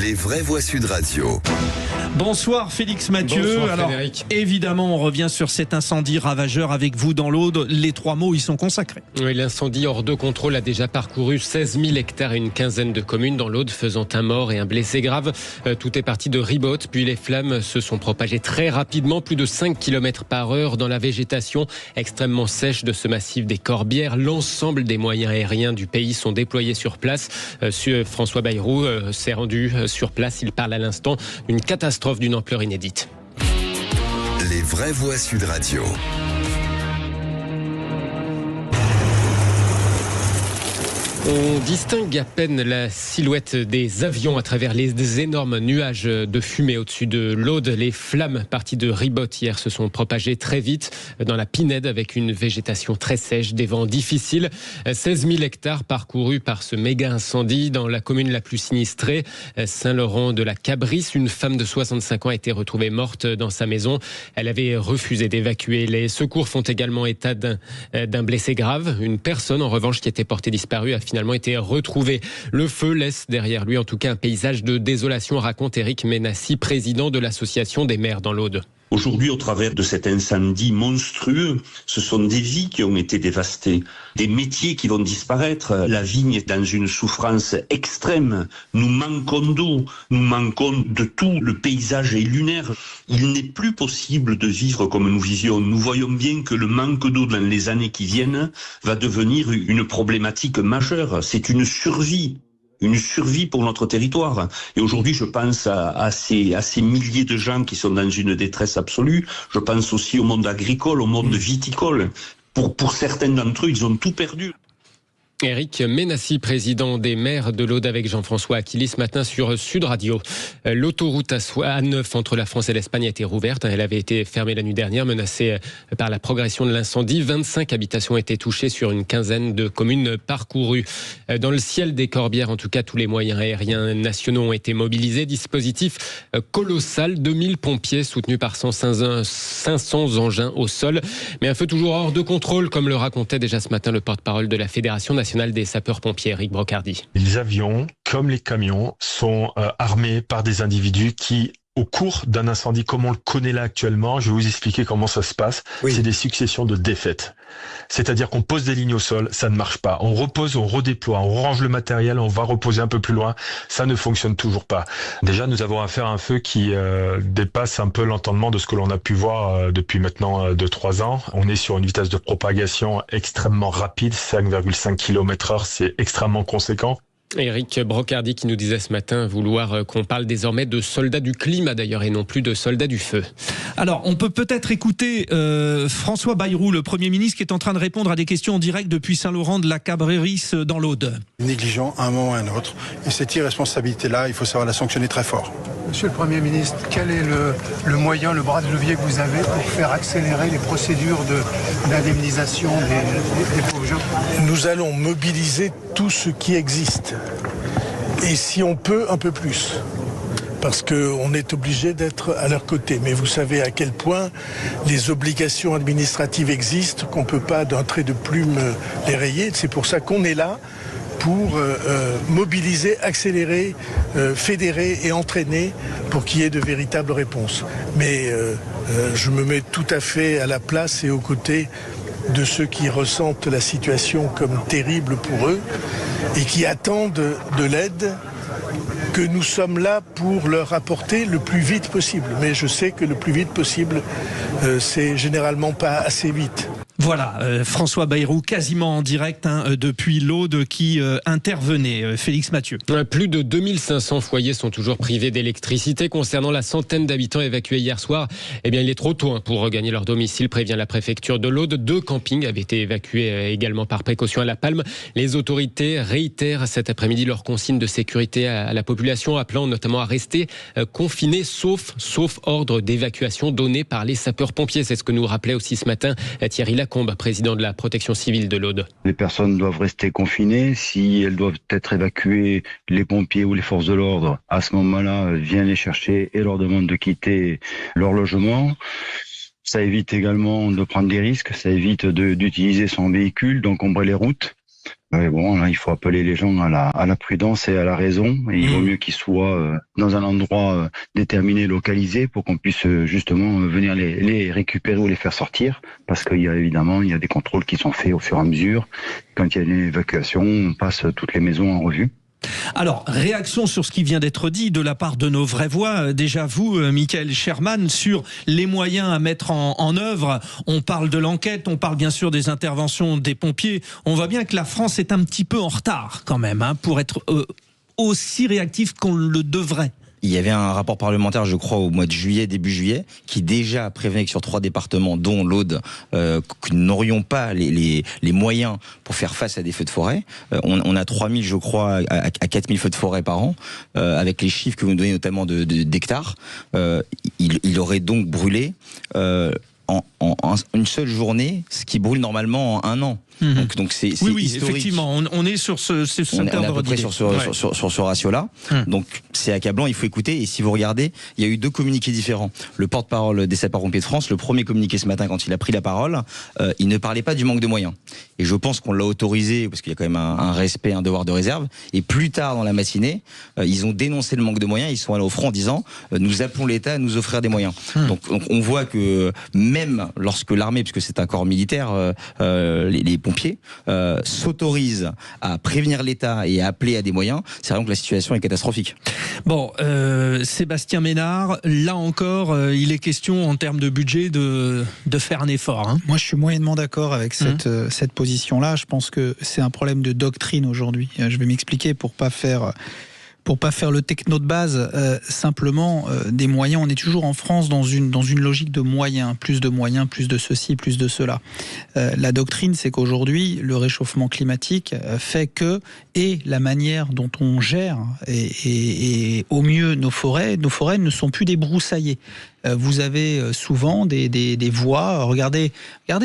Les vraies voix Sud Radio. Bonsoir Félix Mathieu. Bonsoir, alors Frédéric. évidemment on revient sur cet incendie ravageur avec vous dans l'Aude. Les 3 mots y sont consacrés. Oui, l'incendie hors de contrôle a déjà parcouru 16 000 hectares et une quinzaine de communes dans l'Aude, faisant un mort et un blessé grave. Tout est parti de Ribotte, puis les flammes se sont propagées très rapidement, plus de 5 km par heure dans la végétation extrêmement sèche de ce massif des Corbières. L'ensemble des moyens aériens du pays sont déployés sur place. François Bayrou s'est rendu sur place. Il parle à l'instant d'une catastrophe d'une ampleur inédite. Les vraies voix Sud Radio. On distingue à peine la silhouette des avions à travers les énormes nuages de fumée au-dessus de l'Aude. Les flammes parties de Ribotte hier se sont propagées très vite dans la Pinède avec une végétation très sèche, des vents difficiles. 16 000 hectares parcourus par ce méga incendie dans la commune la plus sinistrée, Saint-Laurent de la Cabrisse. Une femme de 65 ans a été retrouvée morte dans sa maison. Elle avait refusé d'évacuer. Les secours font également état d'un blessé grave. Une personne en revanche qui était portée disparue a finalement été retrouvé. Le feu laisse derrière lui en tout cas un paysage de désolation, raconte Éric Ménassi, président de l'association des maires dans l'Aude. Aujourd'hui, au travers de cet incendie monstrueux, ce sont des vies qui ont été dévastées, des métiers qui vont disparaître. La vigne est dans une souffrance extrême. Nous manquons d'eau, nous manquons de tout. Le paysage est lunaire. Il n'est plus possible de vivre comme nous vivions. Nous voyons bien que le manque d'eau dans les années qui viennent va devenir une problématique majeure. C'est une survie pour notre territoire. Et aujourd'hui, je pense à ces milliers de gens qui sont dans une détresse absolue. Je pense aussi au monde agricole, au monde viticole. Pour certains d'entre eux, ils ont tout perdu. Éric Ménassi, président des maires de l'Aude avec Jean-François Aquili ce matin sur Sud Radio. L'autoroute A9 entre la France et l'Espagne a été rouverte. Elle avait été fermée la nuit dernière, menacée par la progression de l'incendie. 25 habitations étaient touchées sur une quinzaine de communes parcourues. Dans le ciel des Corbières, en tout cas, tous les moyens aériens nationaux ont été mobilisés. Dispositif colossal, 2000 pompiers soutenus par 500 engins au sol. Mais un feu toujours hors de contrôle, comme le racontait déjà ce matin le porte-parole de la Fédération nationale des sapeurs-pompiers, Eric Brocardi. Les avions, comme les camions, sont armés par des individus qui, au cours d'un incendie comme on le connaît là actuellement, je vais vous expliquer comment ça se passe. Oui. C'est des successions de défaites. C'est-à-dire qu'on pose des lignes au sol, ça ne marche pas. On repose, on redéploie, on range le matériel, on va reposer un peu plus loin. Ça ne fonctionne toujours pas. Déjà, nous avons affaire à un feu qui dépasse un peu l'entendement de ce que l'on a pu voir depuis maintenant 2-3 ans. On est sur une vitesse de propagation extrêmement rapide, 5,5 km/h, c'est extrêmement conséquent. Éric Brocardi qui nous disait ce matin vouloir qu'on parle désormais de soldats du climat d'ailleurs et non plus de soldats du feu. Alors on peut peut-être écouter François Bayrou, le Premier ministre, qui est en train de répondre à des questions en direct depuis Saint-Laurent de la Cabrisse dans l'Aude. Négligent à un moment ou à un autre. Et cette irresponsabilité-là, il faut savoir la sanctionner très fort. Monsieur le Premier ministre, quel est le moyen, le bras de levier que vous avez pour faire accélérer les procédures d'indemnisation des pauvres gens ? Nous allons mobiliser tout ce qui existe. Et si on peut, un peu plus. Parce qu'on est obligé d'être à leur côté. Mais vous savez à quel point les obligations administratives existent, qu'on ne peut pas d'un trait de plume les rayer. C'est pour ça qu'on est là, pour mobiliser, accélérer, fédérer et entraîner pour qu'il y ait de véritables réponses. Mais je me mets tout à fait à la place et aux côtés de ceux qui ressentent la situation comme terrible pour eux et qui attendent de l'aide que nous sommes là pour leur apporter le plus vite possible. Mais je sais que le plus vite possible, c'est généralement pas assez vite. Voilà, François Bayrou, quasiment en direct depuis l'Aude qui intervenait. Félix Mathieu. Plus de 2500 foyers sont toujours privés d'électricité. Concernant la centaine d'habitants évacués hier soir, eh bien, il est trop tôt pour regagner leur domicile, prévient la préfecture de l'Aude. 2 campings avaient été évacués également par précaution à La Palme. Les autorités réitèrent cet après-midi leurs consignes de sécurité à la population, appelant notamment à rester confinés, sauf ordre d'évacuation donné par les sapeurs-pompiers. C'est ce que nous rappelait aussi ce matin Thierry Lacombe, président de la protection civile de l'Aude. Les personnes doivent rester confinées. Si elles doivent être évacuées, les pompiers ou les forces de l'ordre, à ce moment-là, viennent les chercher et leur demandent de quitter leur logement. Ça évite également de prendre des risques, ça évite d'utiliser son véhicule, d'encombrer les routes. Ouais, bon, là, il faut appeler les gens à la prudence et à la raison. Et il vaut mieux qu'ils soient dans un endroit déterminé, localisé, pour qu'on puisse justement venir les récupérer ou les faire sortir. Parce qu'il y a évidemment, il y a des contrôles qui sont faits au fur et à mesure. Quand il y a une évacuation, on passe toutes les maisons en revue. Alors, réaction sur ce qui vient d'être dit de la part de nos vraies voix. Déjà vous, Michael Sherman, sur les moyens à mettre en œuvre. On parle de l'enquête, on parle bien sûr des interventions des pompiers. On voit bien que la France est un petit peu en retard quand même, pour être aussi réactif qu'on le devrait. Il y avait un rapport parlementaire, je crois, au mois de juillet, début juillet, qui déjà prévenait que sur 3 départements, dont l'Aude, que nous n'aurions pas les moyens pour faire face à des feux de forêt. On a 3000, je crois, à 4000 feux de forêt par an, avec les chiffres que vous nous donnez notamment d'hectares. Il aurait donc brûlé en une seule journée, ce qui brûle normalement en 1 an. Donc c'est oui, historique. effectivement, on est sur cet ordre à peu près sur ce ratio-là. Donc c'est accablant, il faut écouter. Et si vous regardez, il y a eu 2 communiqués différents. Le porte-parole des sapeurs-pompiers de France, le premier communiqué ce matin, quand il a pris la parole, il ne parlait pas du manque de moyens. Et je pense qu'on l'a autorisé, parce qu'il y a quand même un respect, un devoir de réserve. Et plus tard dans la matinée, ils ont dénoncé le manque de moyens. Ils sont allés au front en disant nous appelons l'État à nous offrir des moyens. Donc on voit que même lorsque l'armée, puisque c'est un corps militaire, les pompiers s'autorisent à prévenir l'État et à appeler à des moyens, c'est vraiment que la situation est catastrophique. Bon, Sébastien Ménard, là encore, il est question en termes de budget de faire un effort. Moi, je suis moyennement d'accord avec cette position-là. Je pense que c'est un problème de doctrine aujourd'hui. Je vais m'expliquer pour pas faire le techno de base, simplement des moyens. On est toujours en France dans une logique de moyens, plus de ceci, plus de cela. La doctrine, c'est qu'aujourd'hui, le réchauffement climatique fait que, et la manière dont on gère et au mieux nos forêts ne sont plus des broussaillers. Vous avez souvent des voies. Regardez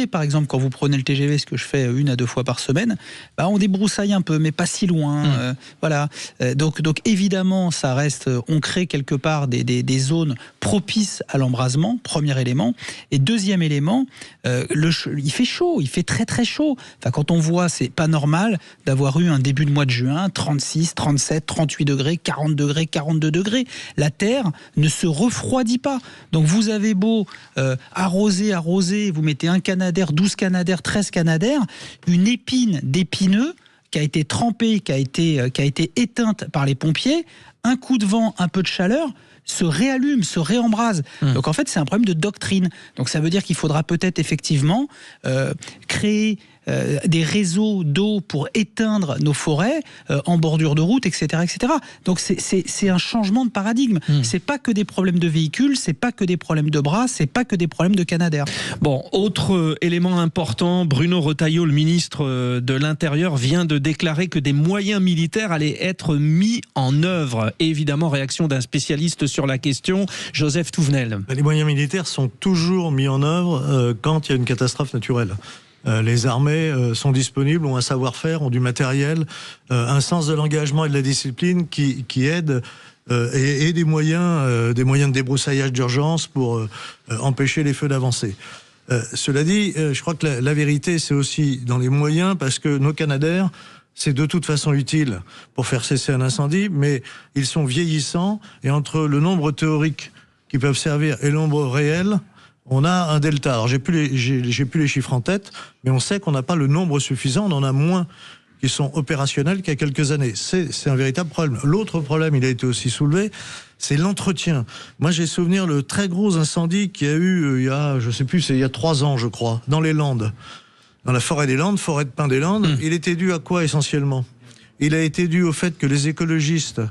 par exemple quand vous prenez le TGV, ce que je fais 1 à 2 fois par semaine, on débroussaille un peu, mais pas si loin. Voilà. Donc évidemment, ça reste. On crée quelque part des zones propices à l'embrasement. Premier élément. Et deuxième élément, il fait chaud. Il fait très très chaud. Enfin, quand on voit, c'est pas normal d'avoir eu un début de mois de juin 36, 37, 38 degrés, 40 degrés, 42 degrés. La terre ne se refroidit pas. Donc vous avez beau arroser, vous mettez 1 canadair, 12 canadaires, 13 canadaires, une épine d'épineux qui a été trempée, qui a été éteinte par les pompiers, un coup de vent, un peu de chaleur, se réallume, se réembrase. Donc en fait, c'est un problème de doctrine. Donc ça veut dire qu'il faudra peut-être effectivement créer des réseaux d'eau pour éteindre nos forêts en bordure de route, etc., etc. Donc c'est un changement de paradigme. C'est pas que des problèmes de véhicules, c'est pas que des problèmes de bras, c'est pas que des problèmes de canadair. Bon, autre élément important, Bruno Retailleau, le ministre de l'Intérieur, vient de déclarer que des moyens militaires allaient être mis en œuvre. Et évidemment, réaction d'un spécialiste sur la question, Joseph Touvenel. Les moyens militaires sont toujours mis en œuvre quand il y a une catastrophe naturelle. Les armées sont disponibles, ont un savoir-faire, ont du matériel, un sens de l'engagement et de la discipline qui aident et des moyens de débroussaillage d'urgence pour empêcher les feux d'avancer. Cela dit, je crois que la vérité, c'est aussi dans les moyens, parce que nos canadaires, c'est de toute façon utile pour faire cesser un incendie, mais ils sont vieillissants, et entre le nombre théorique qui peuvent servir et le nombre réel, on a un delta. Alors j'ai plus les chiffres en tête, mais on sait qu'on n'a pas le nombre suffisant, on en a moins qui sont opérationnels qu'il y a quelques années. C'est un véritable problème. L'autre problème, il a été aussi soulevé, c'est l'entretien. Moi, j'ai souvenir le très gros incendie qu'il y a eu il y a 3 ans, je crois, dans les Landes. Dans la forêt des Landes, forêt de pin des Landes. Il était dû à quoi essentiellement? Il a été dû au fait que les écologistes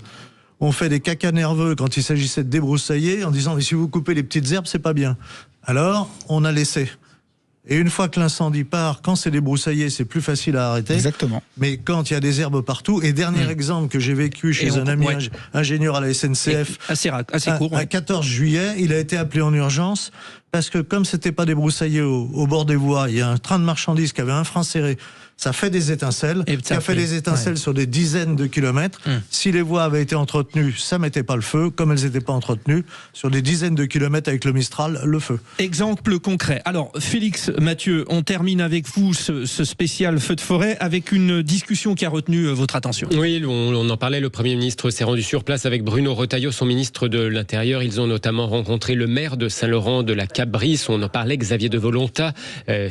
ont fait des cacas nerveux quand il s'agissait de débroussailler, en disant « si vous coupez les petites herbes, c'est pas bien ». Alors, on a laissé. Et une fois que l'incendie part, quand c'est débroussaillé, c'est plus facile à arrêter. Exactement. Mais quand il y a des herbes partout, et dernier exemple que j'ai vécu chez un ami ingénieur à la SNCF, assez court, à 14 juillet, il a été appelé en urgence, parce que comme c'était pas débroussaillé au bord des voies, il y a un train de marchandises qui avait un frein serré, ça fait des étincelles. Et ça fait des étincelles sur des dizaines de kilomètres. Si les voies avaient été entretenues, ça mettait pas le feu. Comme elles n'étaient pas entretenues, sur des dizaines de kilomètres avec le Mistral, le feu. Exemple concret. Alors, Félix, Mathieu, on termine avec vous ce spécial feu de forêt avec une discussion qui a retenu votre attention. Oui, on en parlait, le Premier ministre s'est rendu sur place avec Bruno Retailleau, son ministre de l'Intérieur. Ils ont notamment rencontré le maire de Saint-Laurent de la Cap-Brice. On en parlait, Xavier de Volontat.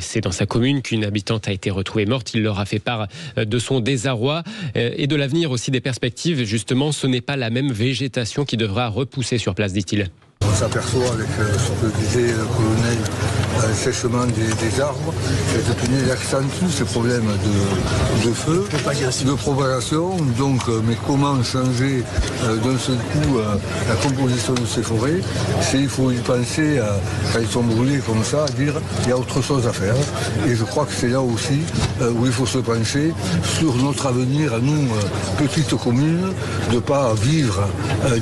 C'est dans sa commune qu'une habitante a été retrouvée morte. Il leur a fait part de son désarroi et de l'avenir aussi, des perspectives. Justement, ce n'est pas la même végétation qui devra repousser sur place, dit-il. On s'aperçoit avec ce que disait le colonel, sèchement des arbres, cette punaise accentue ces problèmes de feu, de propagation. Donc, mais comment changer d'un seul coup la composition de ces forêts? Il faut y penser quand ils sont brûlés comme ça, à dire il y a autre chose à faire. Et je crois que c'est là aussi où il faut se pencher sur notre avenir à nous, petites communes, de ne pas vivre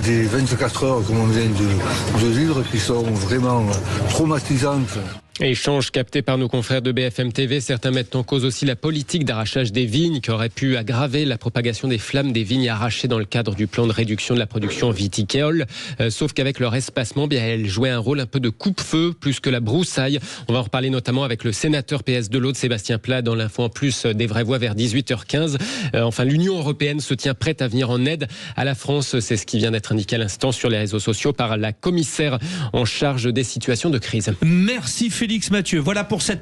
des 24 heures comme on vient de vivre, qui sont vraiment traumatisantes. Échange capté par nos confrères de BFM TV. Certains mettent en cause aussi la politique d'arrachage des vignes qui aurait pu aggraver la propagation des flammes des vignes arrachées dans le cadre du plan de réduction de la production viticole. Sauf qu'avec leur espacement, bien, elles jouaient un rôle un peu de coupe-feu plus que la broussaille. On va en reparler notamment avec le sénateur PS de l'Aude, Sébastien Plat, dans l'info en plus des vraies voix vers 18h15. Enfin, l'Union européenne se tient prête à venir en aide à la France. C'est ce qui vient d'être indiqué à l'instant sur les réseaux sociaux par la commissaire en charge des situations de crise. Merci Félix Mathieu. Voilà pour cette